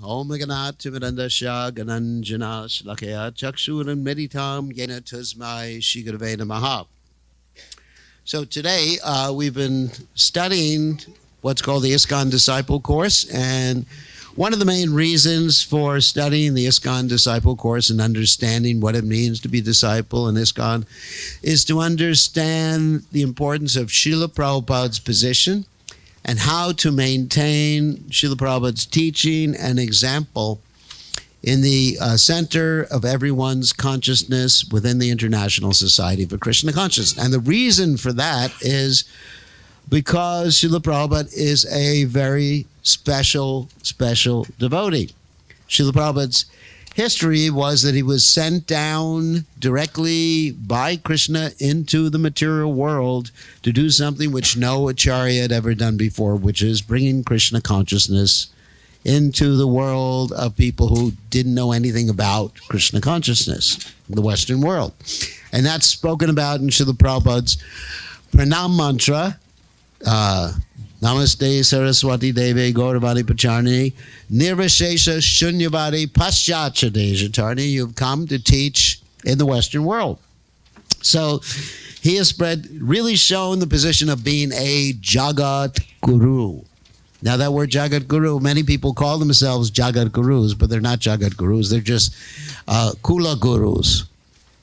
Om Ganat Timirandasya Gananjana Shlakaya Chakshuran Meditam Yena Tasmai Shigurve Namaha. So today we've been studying what's called the ISKCON Disciple Course, and one of the main reasons for studying the ISKCON Disciple Course and understanding what it means to be a disciple in ISKCON is to understand the importance of Srila Prabhupada's position and how to maintain Srila Prabhupada's teaching and example in the center of everyone's consciousness within the International Society for Krishna Consciousness. And the reason for that is because Srila Prabhupada is a very special devotee. Srila Prabhupada's history was that he was sent down directly by Krishna into the material world to do something which no acharya had ever done before, which is bringing Krishna consciousness into the world of people who didn't know anything about Krishna consciousness, the Western world. And that's spoken about in Srila Prabhupada's Pranam Mantra, Namaste Saraswati Devi Gauravani Pacharni Nirvashesha Shunyavadi Paschatya Dejatarni. You've come to teach in the Western world. So he has really shown the position of being a Jagat Guru. Now that word Jagat Guru, many people call themselves Jagat Gurus, but they're not Jagat Gurus. They're just Kula Gurus,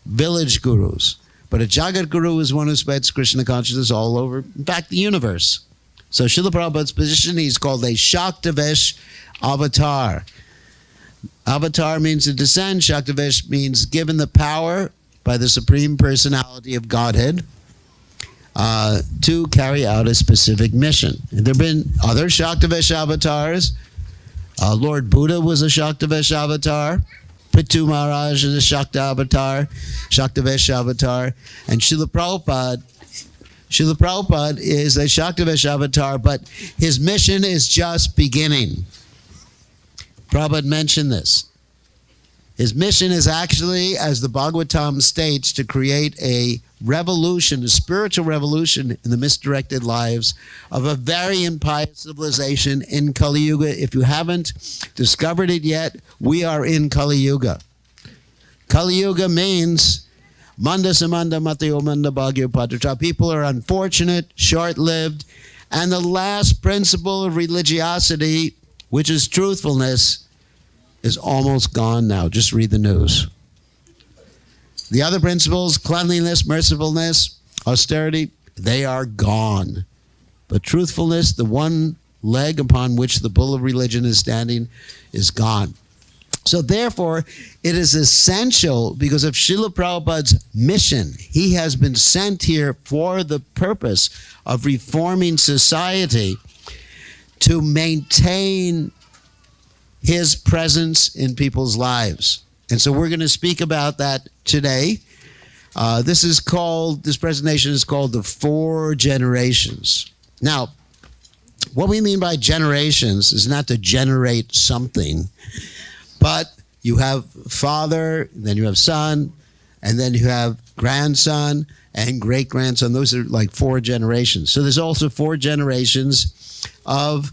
village Gurus. But a Jagat Guru is one who spreads Krishna consciousness all over, in fact, the universe. So Srila Prabhupada's position, he's called a Shaktavesh avatar. Avatar means to descend. Shaktavesh means given the power by the Supreme Personality of Godhead to carry out a specific mission. And there have been other Shaktavesh avatars. Lord Buddha was a Shaktavesh avatar. Prithu Maharaj is a Shakta avatar, Shaktavesh avatar. And Srila Prabhupada is a Shaktavesh avatar, but his mission is just beginning. Prabhupada mentioned this. His mission is actually, as the Bhagavatam states, to create a revolution, a spiritual revolution in the misdirected lives of a very impious civilization in Kali Yuga. If you haven't discovered it yet, we are in Kali Yuga. Kali Yuga means Manda Samanda Mateo Manda Bhagyo Patra. People are unfortunate, short-lived, and the last principle of religiosity, which is truthfulness, is almost gone now. Just read the news. The other principles, cleanliness, mercifulness, austerity, they are gone. But truthfulness, the one leg upon which the bull of religion is standing, is gone. So therefore, it is essential because of Srila Prabhupada's mission. He has been sent here for the purpose of reforming society to maintain his presence in people's lives. And so we're going to speak about that today. This presentation is called The Four Generations. Now, what we mean by generations is not to generate something, but you have father, then you have son, and then you have grandson and great-grandson. Those are like four generations. So there's also four generations of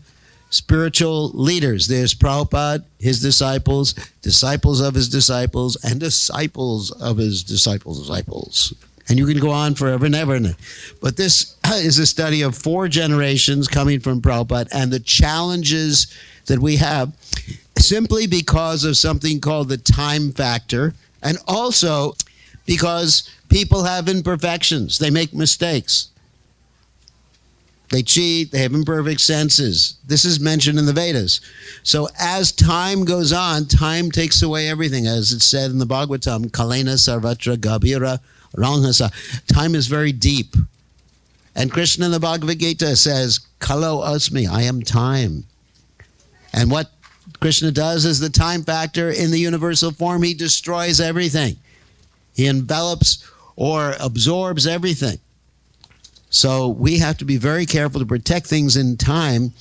spiritual leaders. There's Prabhupada, his disciples, disciples of his disciples, and disciples of his disciples. And you can go on forever and ever. But this is a study of four generations coming from Prabhupada and the challenges that we have simply because of something called the time factor, and also because people have imperfections. They make mistakes. They cheat, they have imperfect senses. This is mentioned in the Vedas. So as time goes on, time takes away everything. As it's said in the Bhagavatam, Kalena Sarvatra Gabira Ranghasa. Time is very deep. And Krishna in the Bhagavad Gita says, Kalo Asmi, I am time. And what Krishna does is the time factor in the universal form. He destroys everything. He envelops or absorbs everything. So we have to be very careful to protect things in time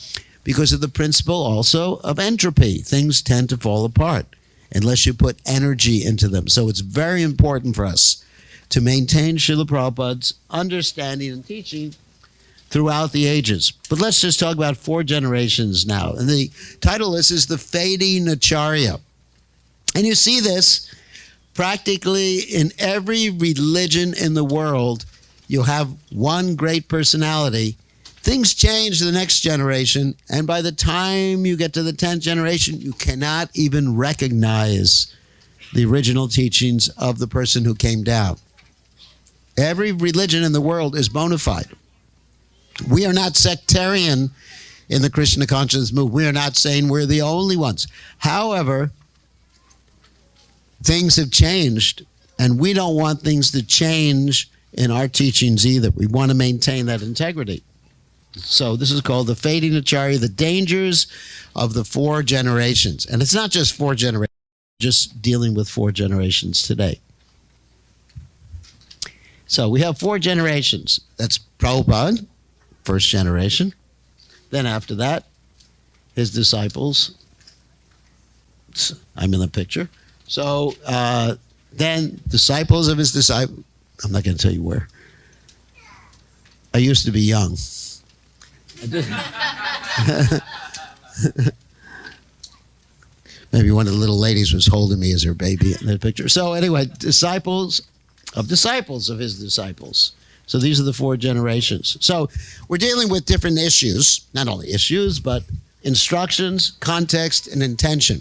because of the principle also of entropy. Things tend to fall apart unless you put energy into them. So it's very important for us to maintain Srila Prabhupada's understanding and teaching throughout the ages. But let's just talk about 4 generations now. And the title of this is The Fading Acharya. And you see this practically in every religion in the world. You have one great personality. Things change the next generation, and by the time you get to the 10th generation, you cannot even recognize the original teachings of the person who came down. Every religion in the world is bona fide. We are not sectarian in the Krishna consciousness movement. We are not saying we're the only ones. However, things have changed, and we don't want things to change in our teachings either. We want to maintain that integrity. So this is called the fading acharya, the dangers of the 4 generations. And it's not just 4 generations, just dealing with 4 generations today. So we have 4 generations. That's Prabhupada, first generation. Then after that, his disciples. I'm in the picture. So then disciples of his disciples. I'm not going to tell you where. I used to be young. Maybe one of the little ladies was holding me as her baby in that picture. So anyway, disciples of his disciples. So these are the 4 generations. So we're dealing with different issues, not only issues, but instructions, context, and intention.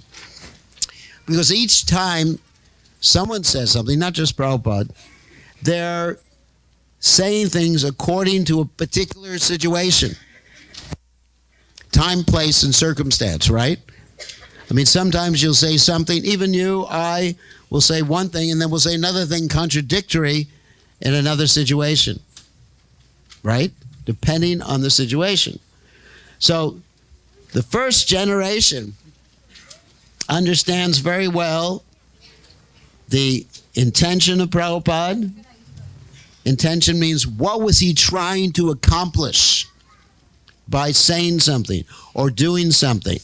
Because each time someone says something, not just Prabhupada, they're saying things according to a particular situation. Time, place, and circumstance, right? I mean, sometimes you'll say something, even you, I will say one thing, and then we'll say another thing contradictory in another situation, right? Depending on the situation. So the first generation understands very well the intention of Prabhupada. Intention means what was he trying to accomplish by saying something or doing something.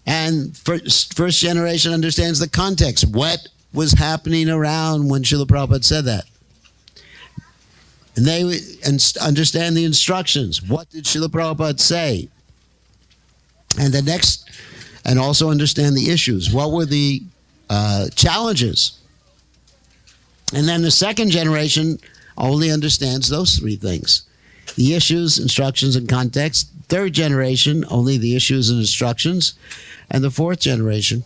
And first generation understands the context. What was happening around when Srila Prabhupada said that? And they understand the instructions. What did Srila Prabhupada say? And also understand the issues. What were the challenges? And then the second generation only understands those 3 things. The issues, instructions, and context. Third generation, only the issues and instructions. And the 4th generation,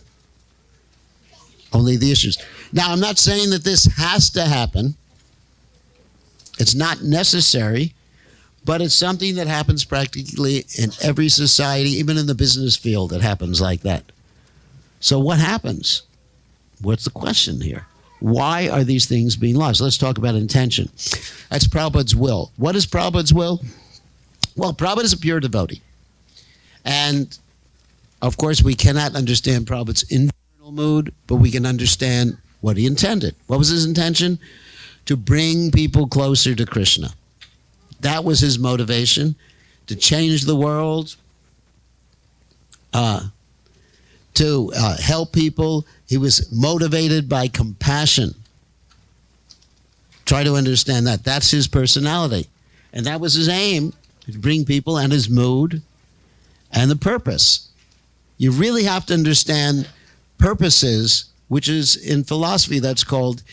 only the issues. Now, I'm not saying that this has to happen. It's not necessary, but it's something that happens practically in every society, even in the business field, it happens like that. So what happens? What's the question here? Why are these things being lost? Let's talk about intention. That's Prabhupada's will. What is Prabhupada's will? Well, Prabhupada is a pure devotee. And, of course, we cannot understand Prabhupada's internal mood, but we can understand what he intended. What was his intention? To bring people closer to Krishna. That was his motivation, to change the world, to help people. He was motivated by compassion. Try to understand that. That's his personality. And that was his aim, to bring people, and his mood and the purpose. You really have to understand purposes, which is in philosophy that's called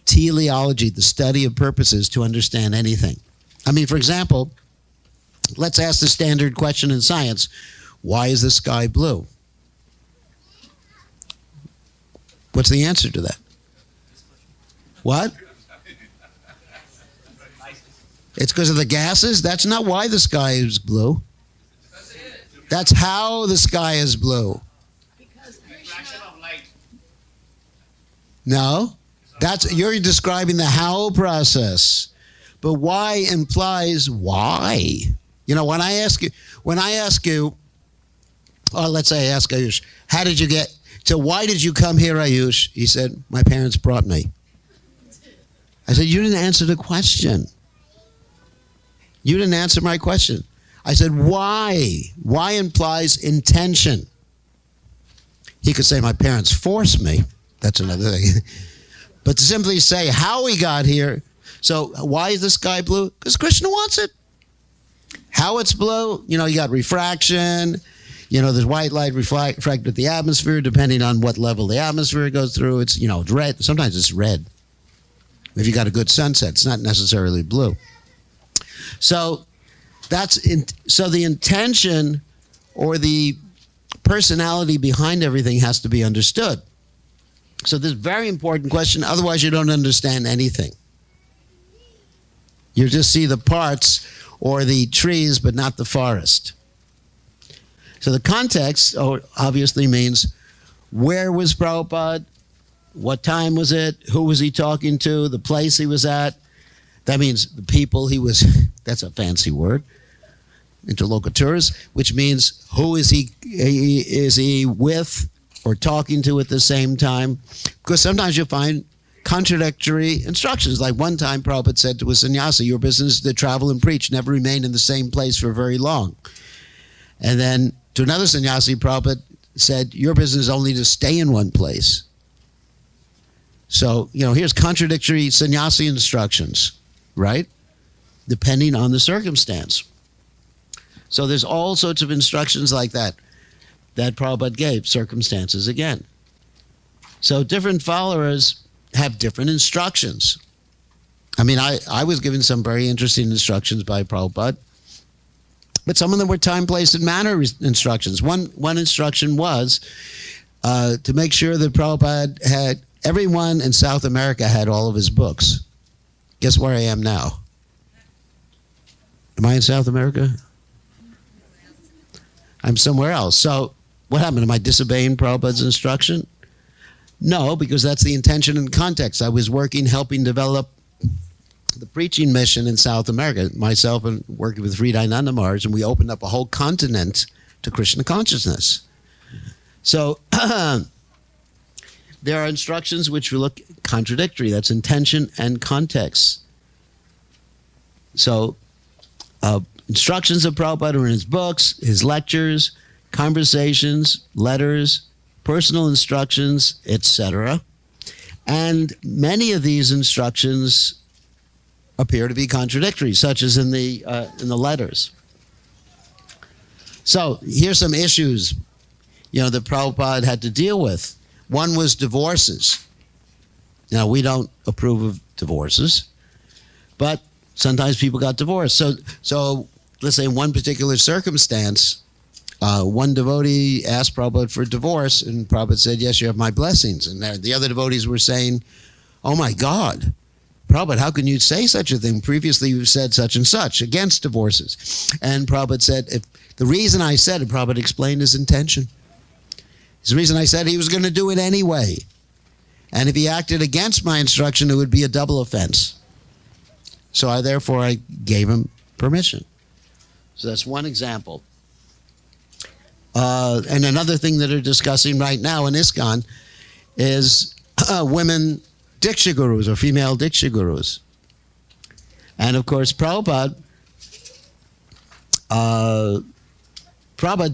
teleology, the study of purposes, to understand anything. I mean, for example, let's ask the standard question in science. Why is the sky blue? What's the answer to that? What? It's because of the gases? That's not why the sky is blue. That's how the sky is blue. No, you're describing the how process. But why implies why. You know, when I ask you, or let's say I ask Ayush, how did you get, so why did you come here, Ayush? He said, my parents brought me. I said, you didn't answer the question. You didn't answer my question. I said, why? Why implies intention. He could say, my parents forced me. That's another thing. But to simply say how he got here, so why is the sky blue? Because Krishna wants it. How it's blue, you got refraction. There's white light refracted the atmosphere, depending on what level the atmosphere goes through. It's, it's red. Sometimes it's red. If you got a good sunset, it's not necessarily blue. So so the intention or the personality behind everything has to be understood. So this is a very important question. Otherwise, you don't understand anything. You just see the parts or the trees, but not the forest. So the context obviously means, where was Prabhupada? What time was it? Who was he talking to? The place he was at? That means the people he was, that's a fancy word, interlocutors, which means who is he with or talking to at the same time? Because sometimes you'll find contradictory instructions. Like one time Prabhupada said to a sannyasi, your business is to travel and preach, never remain in the same place for very long. And then to another sannyasi, Prabhupada said, your business is only to stay in one place. So, here's contradictory sannyasi instructions, right? Depending on the circumstance. So there's all sorts of instructions like that Prabhupada gave, circumstances again. So different followers have different instructions. I mean, I was given some very interesting instructions by Prabhupada, but some of them were time, place, and manner instructions. One instruction was to make sure that Prabhupada had, everyone in South America had all of his books. Guess where I am now? Am I in South America? I'm somewhere else. So what happened? Am I disobeying Prabhupada's instruction? No, because that's the intention and context. I was helping develop the preaching mission in South America, myself and working with Sri Dayananda Maharaj, and we opened up a whole continent to Krishna consciousness. So there are instructions which we look contradictory. That's intention and context. So instructions of Prabhupada are in his books, his lectures, conversations, letters, personal instructions, etc. And many of these instructions appear to be contradictory, such as in the letters. So here's some issues, that Prabhupada had to deal with. One was divorces. Now, we don't approve of divorces, but sometimes people got divorced. So let's say in one particular circumstance, one devotee asked Prabhupada for divorce, and Prabhupada said, yes, you have my blessings. And the other devotees were saying, oh my God, Prabhupada, how can you say such a thing? Previously you've said such and such against divorces. And Prabhupada said, the reason I said it, Prabhupada explained his intention. The reason I said he was going to do it anyway. And if he acted against my instruction, it would be a double offense. So I gave him permission. So that's one example. And another thing that they're discussing right now in ISKCON is women Diksha Gurus or female Diksha Gurus. And of course, Prabhupada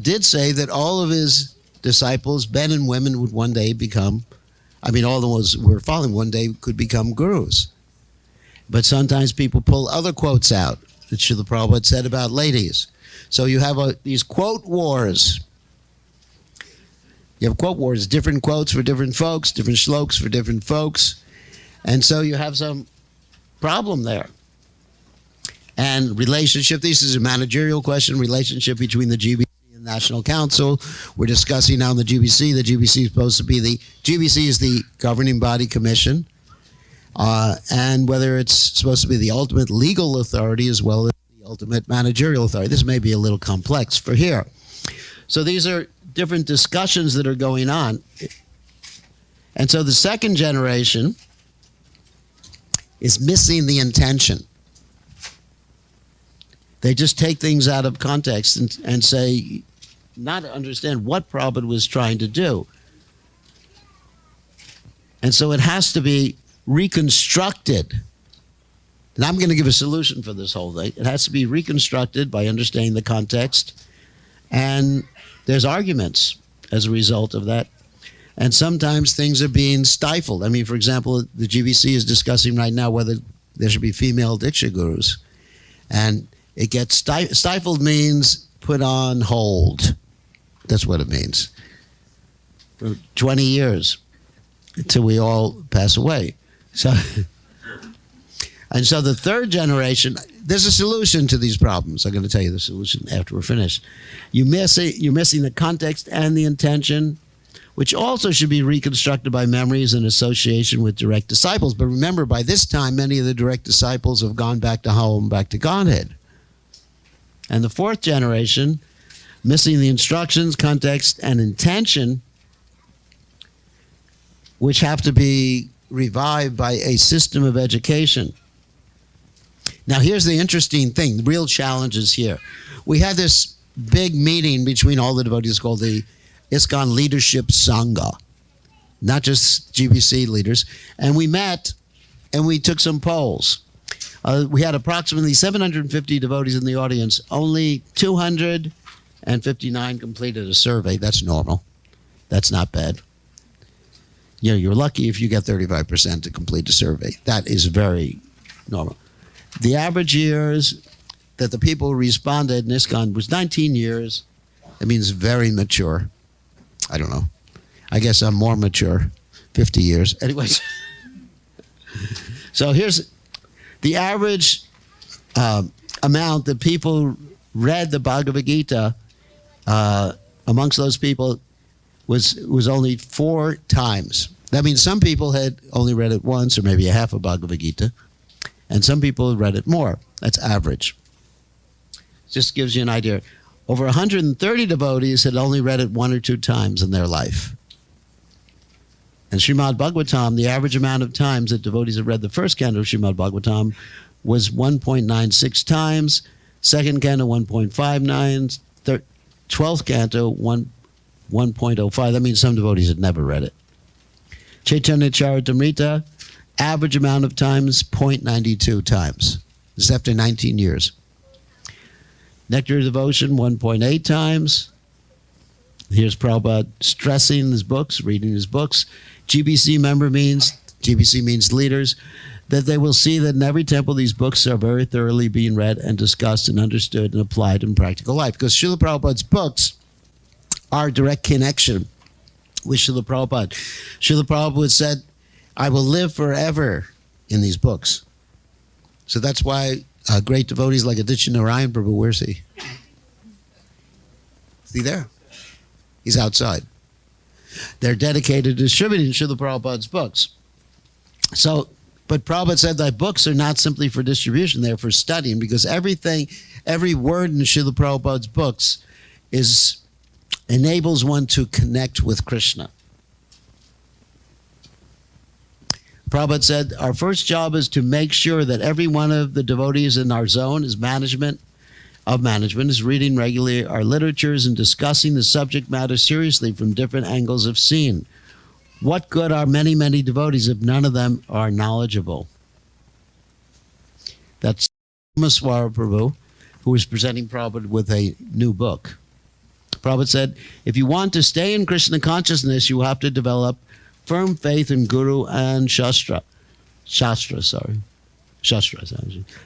did say that all of his disciples, men and women, would one day become, all of those who were following one day could become gurus. But sometimes people pull other quotes out that Srila Prabhupada said about ladies. So you have these quote wars. You have quote wars, different quotes for different folks, different shlokas for different folks. And so you have some problem there. And relationship, this is a managerial question, relationship between the GBC and National Council. We're discussing now the GBC. The GBC is supposed to be GBC is the governing body commission. And whether it's supposed to be the ultimate legal authority as well as the ultimate managerial authority. This may be a little complex for here. So these are different discussions that are going on. And so the second generation is missing the intention. They just take things out of context and say, not understand what Prabhupada was trying to do. And so it has to be reconstructed. And I'm going to give a solution for this whole thing. It has to be reconstructed by understanding the context. And there's arguments as a result of that. And sometimes things are being stifled. For example, the GBC is discussing right now whether there should be female Diksha Gurus. And It gets stifled means put on hold. That's what it means. For 20 years until we all pass away. So, and so the third generation, there's a solution to these problems. I'm going to tell you the solution after we're finished. You're missing the context and the intention, which also should be reconstructed by memories and association with direct disciples. But remember, by this time, many of the direct disciples have gone back to home, back to Godhead. And the fourth generation, missing the instructions, context, and intention, which have to be revived by a system of education. Now, here's the interesting thing. The real challenge is here. We had this big meeting between all the devotees called the ISKCON Leadership Sangha, not just GBC leaders. And we met and we took some polls. We had approximately 750 devotees in the audience. Only 259 completed a survey. That's normal. That's not bad. You know, you're lucky if you get 35% to complete a survey. That is very normal. The average years that the people who responded in ISKCON was 19 years. That means very mature. I don't know. I guess I'm more mature, 50 years. Anyways. So here's the average amount that people read the Bhagavad Gita amongst those people was only 4 times. That means some people had only read it once or maybe a half of Bhagavad Gita, and some people had read it more. That's average. Just gives you an idea. Over 130 devotees had only read it 1 or 2 times in their life. And Srimad Bhagavatam, the average amount of times that devotees had read the first canto of Srimad Bhagavatam was 1.96 times, second canto 1.59, 12th canto 1.05. That means some devotees had never read it. Chaitanya Charitamrita, average amount of times 0.92 times. This is after 19 years. Nectar of Devotion 1.8 times. Here's Prabhupada stressing his books, reading his books. GBC means leaders, that they will see that in every temple these books are very thoroughly being read and discussed and understood and applied in practical life. Because Srila Prabhupada's books are a direct connection with Srila Prabhupada. Srila Prabhupada said, I will live forever in these books. So that's why great devotees like Aditya Narayan Prabhu, where's he? Is he there? He's outside. They're dedicated to distributing Srila Prabhupada's books. So, but Prabhupada said that books are not simply for distribution, they're for studying, because every word in Srila Prabhupada's books enables one to connect with Krishna. Prabhupada said, our first job is to make sure that every one of the devotees in our zone is management is reading regularly our literatures and discussing the subject matter seriously from different angles of seeing. What good are many, many devotees if none of them are knowledgeable? That's Maswara Prabhu, who is presenting Prabhupada with a new book. Prabhupada said, if you want to stay in Krishna consciousness, you have to develop firm faith in Guru and Shastra.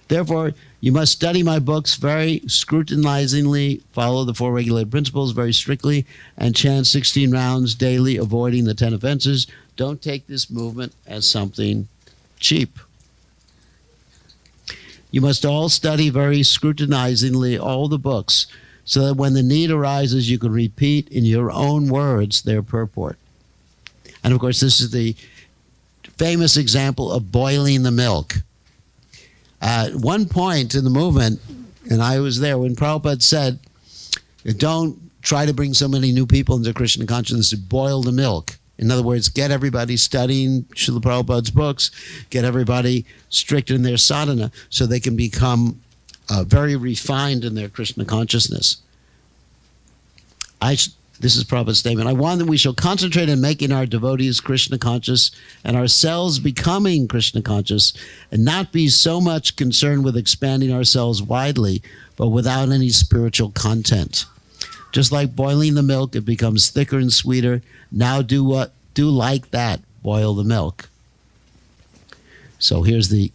Therefore, you must study my books very scrutinizingly, follow the 4 regulated principles very strictly, and chant 16 rounds daily, avoiding the 10 offenses. Don't take this movement as something cheap. You must all study very scrutinizingly all the books, so that when the need arises, you can repeat in your own words their purport. And of course, this is the famous example of boiling the milk. At one point in the movement, and I was there, when Prabhupada said, don't try to bring so many new people into Krishna consciousness, to boil the milk. In other words, get everybody studying Srila Prabhupada's books, get everybody strict in their sadhana so they can become very refined in their Krishna consciousness. This is Prabhupada's statement. I want that we shall concentrate on making our devotees Krishna conscious and ourselves becoming Krishna conscious, and not be so much concerned with expanding ourselves widely, but without any spiritual content. Just like boiling the milk, it becomes thicker and sweeter. Now do like that, boil the milk. So here's the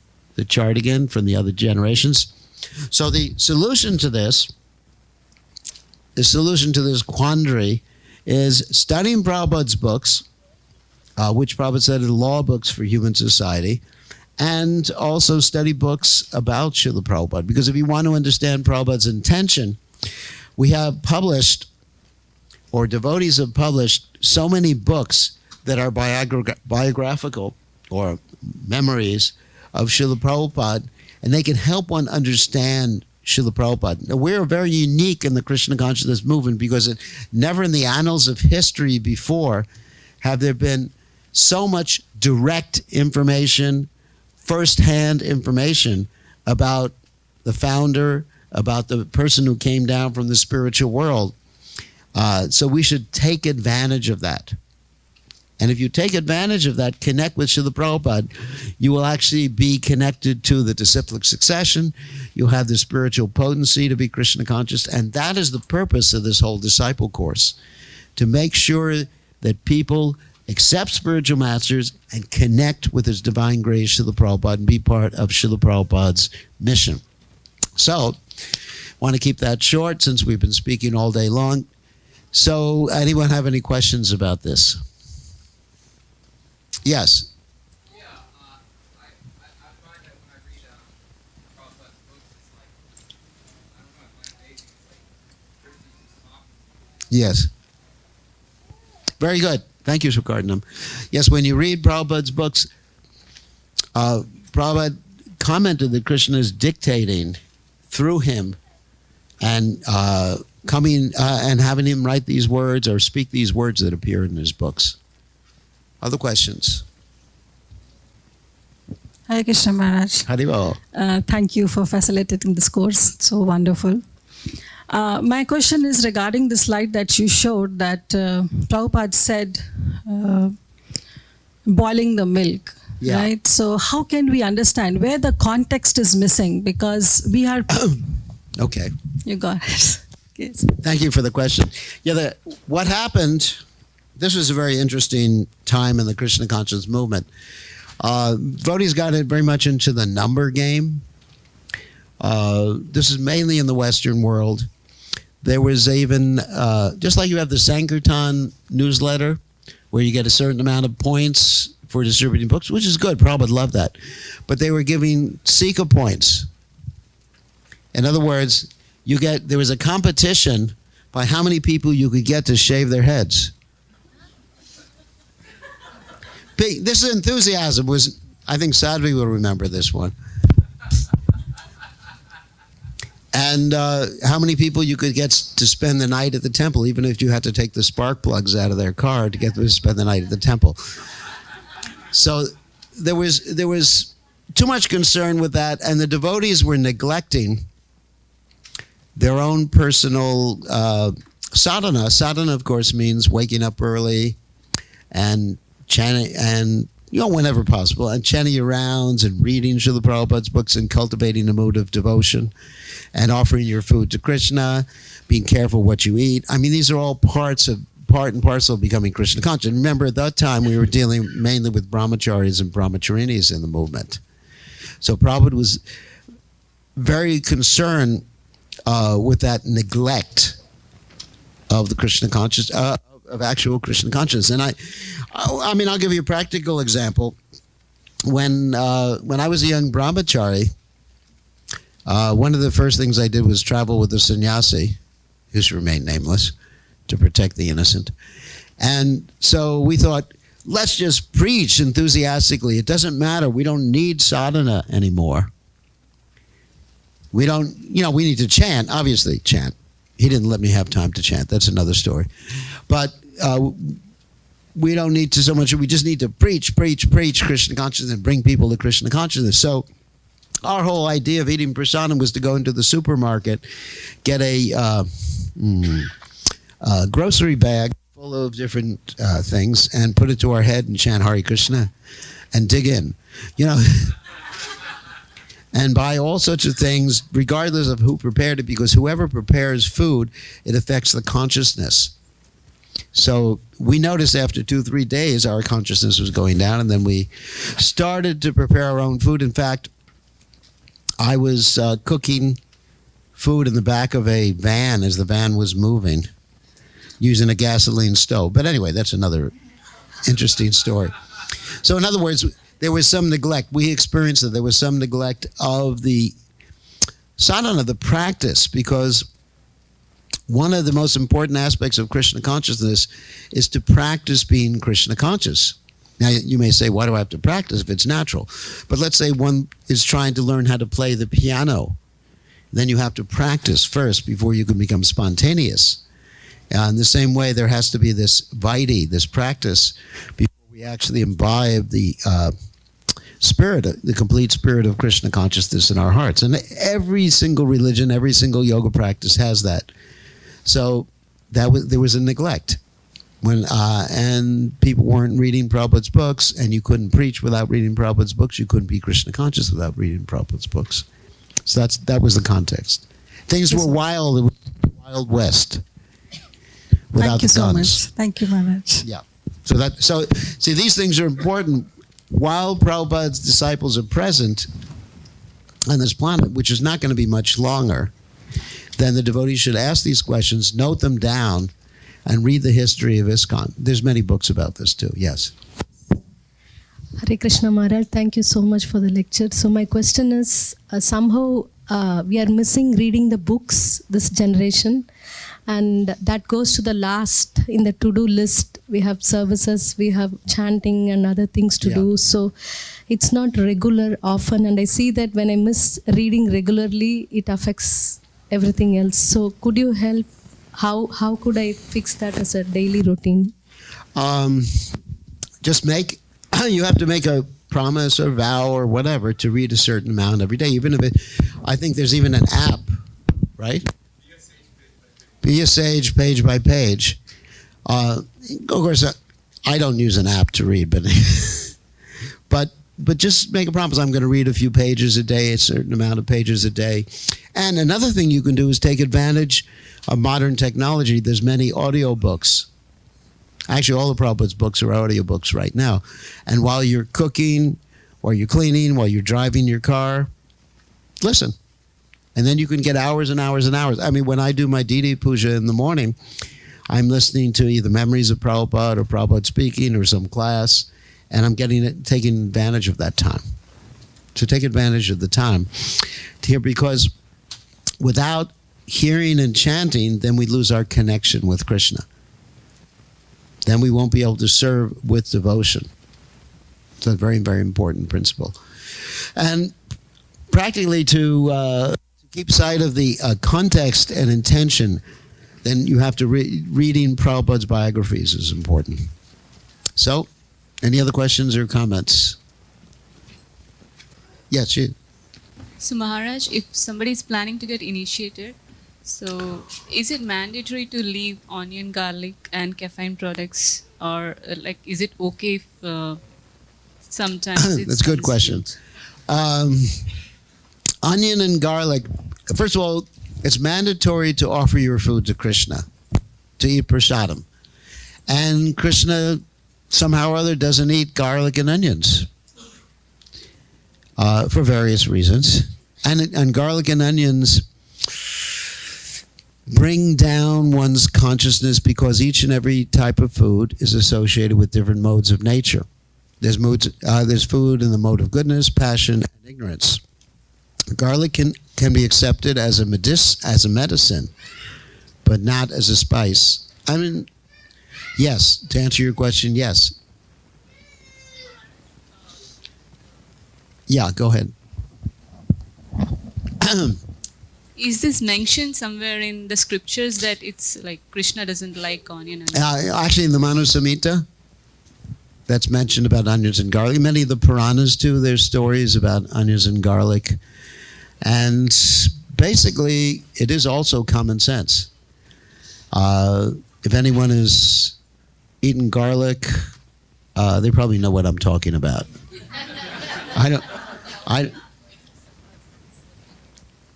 chart again from the other generations. So the solution to this quandary is studying Prabhupada's books, which Prabhupada said are the law books for human society, and also study books about Srila Prabhupada. Because if you want to understand Prabhupada's intention, we have published, or devotees have published, so many books that are biographical or memories of Srila Prabhupada, and they can help one understand Srila Prabhupada. Now, we're very unique in the Krishna consciousness movement because never in the annals of history before have there been so much direct information, first-hand information about the founder, about the person who came down from the spiritual world. So we should take advantage of that. And if you take advantage of that, connect with Srila Prabhupada, you will actually be connected to the disciplic succession. You'll have the spiritual potency to be Krishna conscious. And that is the purpose of this whole disciple course, to make sure that people accept spiritual masters and connect with His divine grace, Srila Prabhupada, and be part of Srila Prabhupada's mission. So, want to keep that short since we've been speaking all day long. So, anyone have any questions about this? Yes. Yeah, I find that when I read Prabhupada's books, it's like, I don't know, I find it amazing. It's like Krishna's just talking. Yes. Very good. Thank you, Sukardinam. Yes, when you read Prabhupada's books, Prabhupada commented that Krishna is dictating through him and coming and having him write these words or speak these words that appear in his books. Other questions? Hare Krishna Maharaj. Haribol. Thank you for facilitating this course. It's so wonderful. My question is regarding the slide that you showed that Prabhupada said boiling the milk. Yeah. Right? So how can we understand where the context is missing? Because we are... Okay. You got it. Yes. Thank you for the question. Yeah, what happened, this was a very interesting time in the Krishna conscious movement. Devotees got it very much into the number game. This is mainly in the Western world. There was even, just like you have the Sankirtan newsletter, where you get a certain amount of points for distributing books, which is good. Prabhupada loved that. But they were giving Sika points. In other words, there was a competition by how many people you could get to shave their heads. This enthusiasm was, I think Sadhvi will remember this one. And how many people you could get to spend the night at the temple, even if you had to take the spark plugs out of their car to get them to spend the night at the temple. So there was too much concern with that, and the devotees were neglecting their own personal sadhana. Sadhana, of course, means waking up early and chanting, and whenever possible, and chanting your rounds and reading Srila Prabhupada's books and cultivating a mood of devotion and offering your food to Krishna, being careful what you eat. I mean, these are all part and parcel of becoming Krishna conscious. Remember, at that time, we were dealing mainly with brahmacharis and brahmacharinis in the movement. So Prabhupada was very concerned with that neglect of the Krishna conscious, of actual Krishna consciousness. And I mean, I'll give you a practical example. When I was a young brahmachari, one of the first things I did was travel with a sannyasi, who's remained nameless, to protect the innocent. And so we thought, let's just preach enthusiastically. It doesn't matter. We don't need sadhana anymore. We don't, we need to chant, obviously chant. He didn't let me have time to chant. That's another story. But we don't need to so much. We just need to preach Krishna consciousness and bring people to Krishna consciousness. So our whole idea of eating prasadam was to go into the supermarket, get a grocery bag full of different things, and put it to our head and chant Hare Krishna and dig in, and buy all sorts of things, regardless of who prepared it, because whoever prepares food, it affects the consciousness. So we noticed after 2-3 days our consciousness was going down, and then we started to prepare our own food. In fact, I was cooking food in the back of a van as the van was moving using a gasoline stove. But anyway, that's another interesting story. So in other words, there was some neglect. We experienced that there was some neglect of the sadhana, the practice, because one of the most important aspects of Krishna consciousness is to practice being Krishna conscious. Now, you may say, why do I have to practice if it's natural? But let's say one is trying to learn how to play the piano. Then you have to practice first before you can become spontaneous. In the same way, there has to be this vaidhi, this practice, before we actually imbibe the spirit, the complete spirit of Krishna consciousness in our hearts. And every single religion, every single yoga practice has that. So there was a neglect. And people weren't reading Prabhupada's books, and you couldn't preach without reading Prabhupada's books. You couldn't be Krishna conscious without reading Prabhupada's books. So that was the context. Things were wild. It was the Wild West. Without Thank you the so guns. much. Thank you, Maharaj. Yeah. So see, these things are important while Prabhupada's disciples are present on this planet, which is not going to be much longer. Then the devotees should ask these questions, note them down, and read the history of ISKCON. There's many books about this too. Yes. Hare Krishna Maharaj, thank you so much for the lecture. So my question is, somehow we are missing reading the books this generation, and that goes to the last in the to-do list. We have services, we have chanting and other things to do. So it's not regular often, and I see that when I miss reading regularly, it affects everything else. So could you help? How could I fix that as a daily routine? Just you have to make a promise or vow or whatever to read a certain amount every day, even if I think there's even an app, right? Be a sage page by page. Of course, I don't use an app to read, but just make a promise. I'm going to read a few pages a day, a certain amount of pages a day. And another thing you can do is take advantage of modern technology. There's many audio books. Actually, all of Prabhupada's books are audio books right now. And while you're cooking, while you're cleaning, while you're driving your car, listen. And then you can get hours and hours and hours. I mean, when I do my Didi Puja in the morning, I'm listening to either memories of Prabhupada or Prabhupada speaking or some class, and I'm taking advantage of that time. So take advantage of the time here, because without hearing and chanting, then we lose our connection with Krishna. Then we won't be able to serve with devotion. It's a very, very important principle. And practically to keep sight of the context and intention, then you have to reading Prabhupada's biographies is important. So, any other questions or comments? Yes, you. So Maharaj, if somebody is planning to get initiated, so is it mandatory to leave onion, garlic and caffeine products, or is it okay if sometimes it's That's a good question. Onion and garlic, first of all, it's mandatory to offer your food to Krishna, to eat prasadam. And Krishna somehow or other doesn't eat garlic and onions for various reasons. And garlic and onions bring down one's consciousness because each and every type of food is associated with different modes of nature. There's food in the mode of goodness, passion, and ignorance. Garlic can be accepted as a medicine, but not as a spice. I mean, yes, to answer your question, yes. Yeah, go ahead. Is this mentioned somewhere in the scriptures that it's like Krishna doesn't like onion? Actually, in the Manu Samhita, that's mentioned about onions and garlic. Many of the Puranas too, there's stories about onions and garlic. And basically, it is also common sense. If anyone has eaten garlic, they probably know what I'm talking about.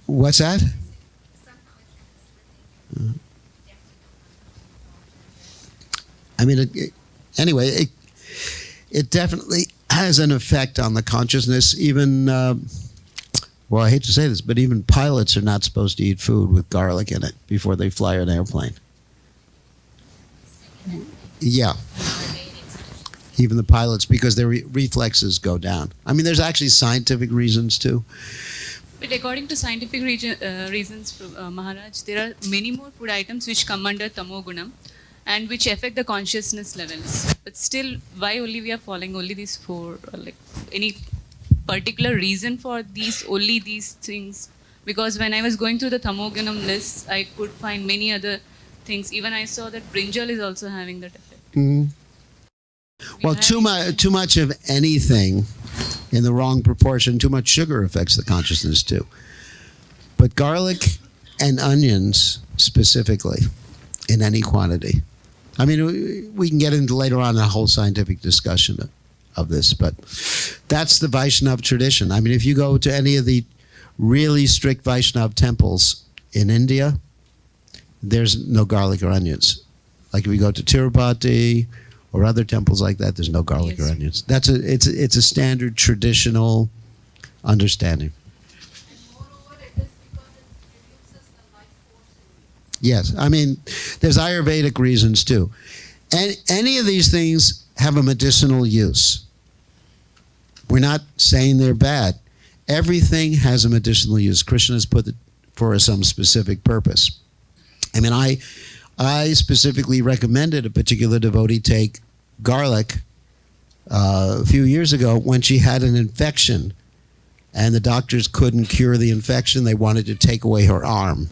What's that? I mean, anyway, it definitely has an effect on the consciousness. Even Well, I hate to say this, but even pilots are not supposed to eat food with garlic in it before they fly an airplane. Yeah. Even the pilots, because their reflexes go down. I mean, there's actually scientific reasons too. But according to scientific reasons, Maharaj, there are many more food items which come under tamogunam and which affect the consciousness levels. But still, why only we are following only these four? Like any particular reason for only these things? Because when I was going through the tamogunam list, I could find many other things. Even I saw that brinjal is also having that effect. Mm-hmm. Well, too much of anything in the wrong proportion, too much sugar affects the consciousness too. But garlic and onions specifically, in any quantity. I mean, we can get into later on a whole scientific discussion of this, but that's the Vaishnava tradition. I mean, if you go to any of the really strict Vaishnava temples in India, there's no garlic or onions. Like if you go to Tirupati or other temples like that, there's no garlic or onions. It's a standard traditional understanding. And moreover, it is because it reduces the life force in you. Yes, I mean, there's Ayurvedic reasons too. And any of these things have a medicinal use. We're not saying they're bad. Everything has a medicinal use. Krishna has put it for some specific purpose. I mean, I specifically recommended a particular devotee take garlic a few years ago when she had an infection and the doctors couldn't cure the infection. They wanted to take away her arm.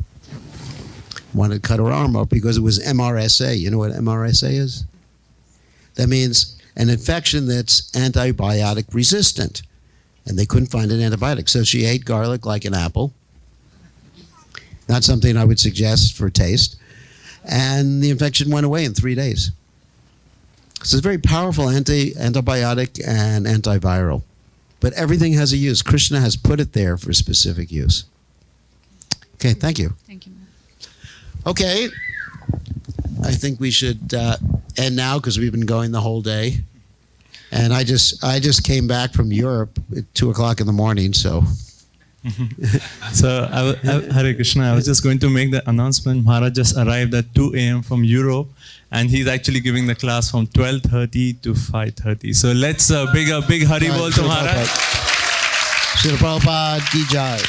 Wanted to cut her arm off because it was MRSA. You know what MRSA is? That means an infection that's antibiotic resistant. And they couldn't find an antibiotic. So she ate garlic like an apple. Not something I would suggest for taste. And the infection went away in 3 days. So it's very powerful antibiotic and antiviral. But everything has a use. Krishna has put it there for specific use. Okay, thank you. Thank you, ma'am. Okay, I think we should end now because we've been going the whole day. And I just came back from Europe at 2:00 in the morning, so. So, Hare Krishna, I was just going to make the announcement. Maharaj just arrived at 2 a.m. from Europe, and he's actually giving the class from 12:30 to 5:30. So let's big Hari Bol to Maharaj. Srila Prabhupada Ki Jai.